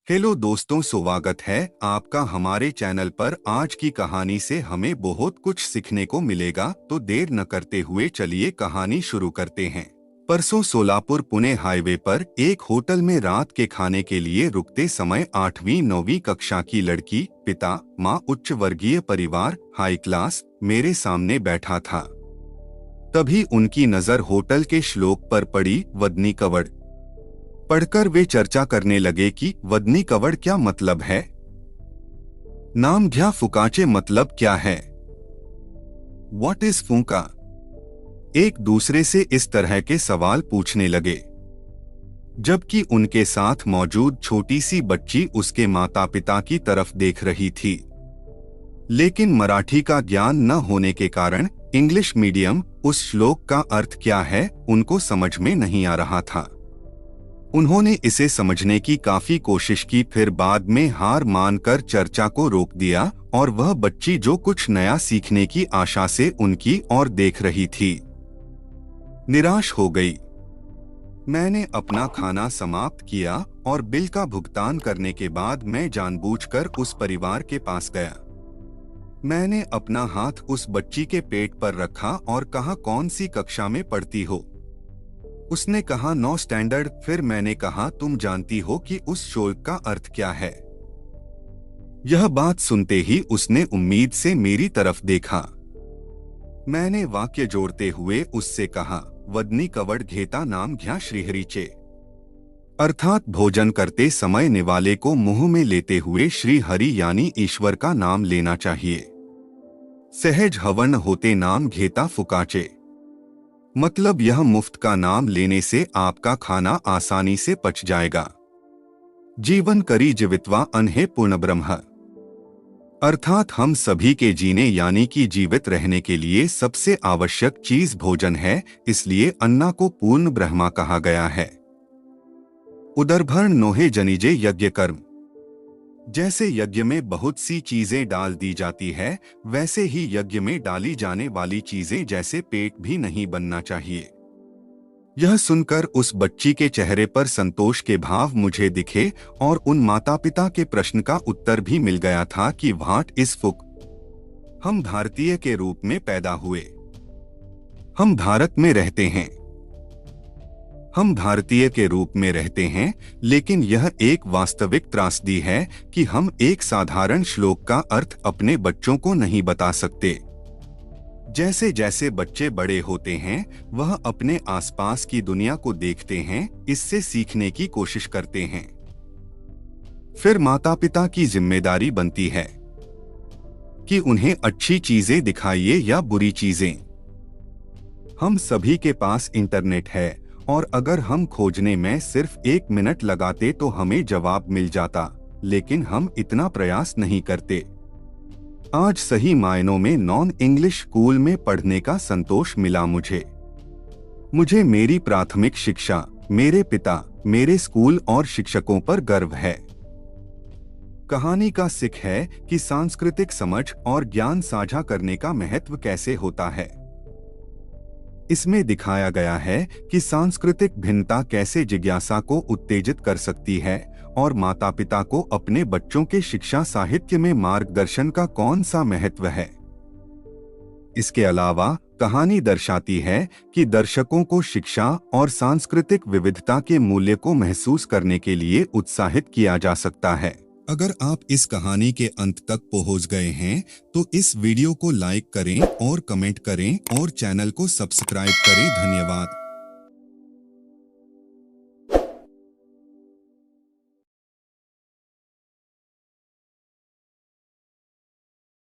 Hello दोस्तों, स्वागत है आपका हमारे चैनल पर। आज की कहानी से हमें बहुत कुछ सीखने को मिलेगा, तो देर न करते हुए चलिए कहानी शुरू करते हैं। परसों सोलापुर पुणे हाईवे पर एक होटल में रात के खाने के लिए रुकते समय 8वीं-9वीं कक्षा की लड़की, पिता, माँ, उच्च वर्गीय परिवार, हाई क्लास, मेरे सामने बैठा था। तभी उनकी नजर होटल के श्लोक पर पड़ी, वदनी कवड़। पढ़कर वे चर्चा करने लगे कि वदनी कवड़ क्या मतलब है, नाम घ्या फुकाचे मतलब क्या है, व्हाट इज फूका। एक दूसरे से इस तरह के सवाल पूछने लगे, जबकि उनके साथ मौजूद छोटी सी बच्ची उसके माता पिता की तरफ देख रही थी। लेकिन मराठी का ज्ञान न होने के कारण इंग्लिश मीडियम उस श्लोक का अर्थ क्या है उनको समझ में नहीं आ रहा था। उन्होंने इसे समझने की काफी कोशिश की, फिर बाद में हार मानकर चर्चा को रोक दिया और वह बच्ची जो कुछ नया सीखने की आशा से उनकी ओर देख रही थी, निराश हो गई। मैंने अपना खाना समाप्त किया और बिल का भुगतान करने के बाद मैं जानबूझकर उस परिवार के पास गया। मैंने अपना हाथ उस बच्ची के पेट पर रखा और कहा, कौन सी कक्षा में पढ़ती हो? उसने कहा, 9 स्टैंडर्ड। फिर मैंने कहा, तुम जानती हो कि उस श्लोक का अर्थ क्या है? यह बात सुनते ही उसने उम्मीद से मेरी तरफ देखा। मैंने वाक्य जोड़ते हुए उससे कहा, वदनी कवड़ घेता नाम घ्या श्रीहरिचे, अर्थात भोजन करते समय निवाले को मुंह में लेते हुए श्री हरि यानी ईश्वर का नाम लेना चाहिए। सहज हवन होते नाम घेता फुकाचे, मतलब यह मुफ्त का नाम लेने से आपका खाना आसानी से पच जाएगा। जीवन करी जीवित्वा अन्हे पूर्ण ब्रह्म, अर्थात हम सभी के जीने यानी कि जीवित रहने के लिए सबसे आवश्यक चीज भोजन है, इसलिए अन्ना को पूर्ण ब्रह्मा कहा गया है। उदरभरण नोहे जनिजे यज्ञ कर्म, जैसे यज्ञ में बहुत सी चीजें डाल दी जाती है, वैसे ही यज्ञ में डाली जाने वाली चीजें जैसे पेट भी नहीं बनना चाहिए। यह सुनकर उस बच्ची के चेहरे पर संतोष के भाव मुझे दिखे और उन माता पिता के प्रश्न का उत्तर भी मिल गया था कि व्हाट इज फुक। हम भारतीय के रूप में पैदा हुए, हम भारत में रहते हैं, हम भारतीय के रूप में रहते हैं, लेकिन यह एक वास्तविक त्रासदी है कि हम एक साधारण श्लोक का अर्थ अपने बच्चों को नहीं बता सकते। जैसे जैसे बच्चे बड़े होते हैं, वह अपने आसपास की दुनिया को देखते हैं, इससे सीखने की कोशिश करते हैं। फिर माता पिता की जिम्मेदारी बनती है कि उन्हें अच्छी चीजें दिखाइए या बुरी चीजें। हम सभी के पास इंटरनेट है और अगर हम खोजने में सिर्फ 1 मिनट लगाते तो हमें जवाब मिल जाता, लेकिन हम इतना प्रयास नहीं करते। आज सही मायनों में नॉन इंग्लिश स्कूल में पढ़ने का संतोष मिला मुझे मेरी प्राथमिक शिक्षा, मेरे पिता, मेरे स्कूल और शिक्षकों पर गर्व है। कहानी का सीख है कि सांस्कृतिक समझ और ज्ञान साझा करने का महत्व कैसे होता है। इसमें दिखाया गया है कि सांस्कृतिक भिन्नता कैसे जिज्ञासा को उत्तेजित कर सकती है और माता पिता को अपने बच्चों के शिक्षा साहित्य में मार्गदर्शन का कौन सा महत्व है। इसके अलावा कहानी दर्शाती है कि दर्शकों को शिक्षा और सांस्कृतिक विविधता के मूल्य को महसूस करने के लिए उत्साहित किया जा सकता है। अगर आप इस कहानी के अंत तक पहुंच गए हैं तो इस वीडियो को लाइक करें और कमेंट करें और चैनल को सब्सक्राइब करें। धन्यवाद।